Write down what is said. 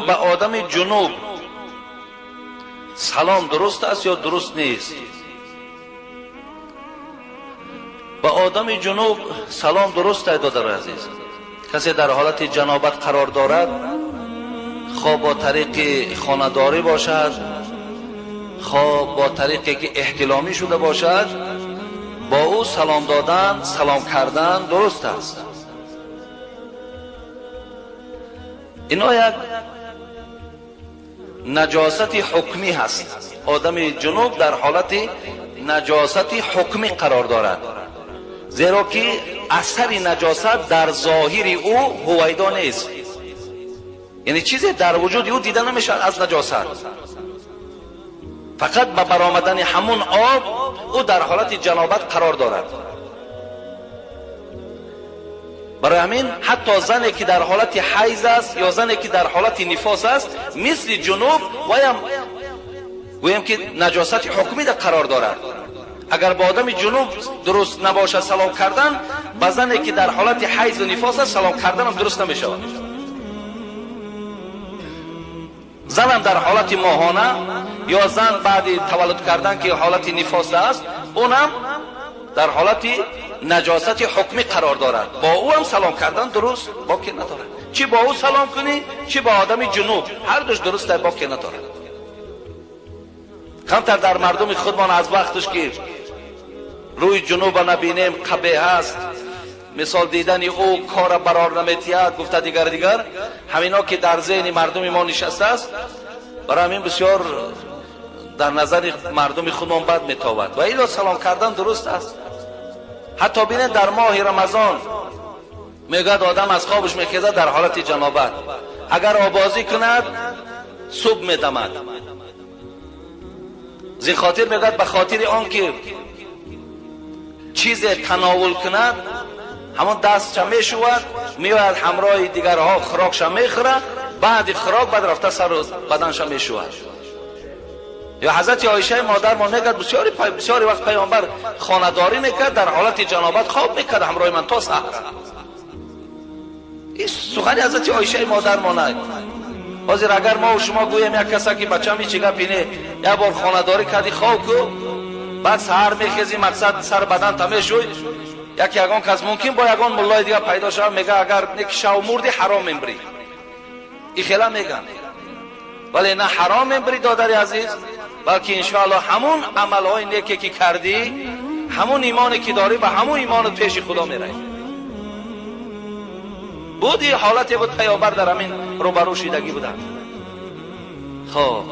به آدم جنوب سلام درست است یا درست نیست؟ به آدم جنوب سلام درست است برادر عزیز. کسی در حالت جنابت قرار دارد، خواه با طریق خانه‌داری باشد، خواه با طریقی که احتلامی شده باشد، با او سلام دادن، سلام کردن درست است. اینا یک نجاست حکمی هست. آدم جنوب در حالت نجاست حکمی قرار دارد، زیرا که اثر نجاست در ظاهر او هویدا نیست، یعنی چیزی در وجود او دیده نمیشه از نجاست. فقط به برآمدن همون آب او در حالت جنابت قرار دارد. برای همین حتی زنی که در حالت حیض است یا زنی که در حالت نفاس است، مثل جنوب گویم که نجاست حکمی در قرار دارد. اگر با آدم جنوب درست نباشه سلام کردن، با زنی که در حالت حیض و نفاس است سلام کردن هم درست نمیشه. زن هم در حالت ماهانه یا زن بعد تولد کردن که حالت نفاس است، اونم در حالت نجاست حکمی قرار دارد. با او هم سلام کردن درست باقی ندارد. چی با او سلام کنی چی با آدم جنوب، هر دوش درست باقی ندارد. کمتر در مردم خودمان از وقتش که روی جنوب نبینیم قبیح است، مثال دیدن او کار برار نمیتید، گفته دیگر همینا که در ذهن مردم ما نشسته است، برای همین بسیار در نظر مردم خودمان بد میتابد. و ایلا سلام کردن درست است. حتی بینید در ماه رمضان میگد آدم از خوابش میخیزد در حالت جنابت، اگر آبازی کند صبح میدمد، زی خاطر میگد به خاطر آنکه چیز تناول کند همون دستش میشود، میاد همراه دیگرها خوراکش میخوره، بعد خوراک بعد رفته سر بدنش میشود. یا حضرت عایشه مادر ما میگد بسیاری وقت پیامبر خانه‌داری میکرد، در حالت جنابت خواب میکرد همراه من تا سحر. این سخن حضرت عایشه مادر ما نه. حاضر اگر ما و شما گویم یک کسی که بچه میچگه پینه یک بار خانه‌داری کردی خواب کو، بعد سحر میخیزی مقصد سر بدن تمیشوی، یگان کس ممکن با یگان مولای دیگه پیدا شد میگه اگر نکشاو مردی حرام میبری، این خیلی میگن، ولی نه حرام میبری دادر عزیز، بلکه انشاءالله همون عملهای نیکی که کردی، همون ایمانی که داری به همون ایمانت پیش خدا میره. بودی حالتی بود پیامبر در همین روبرو شیدگی بودن. خب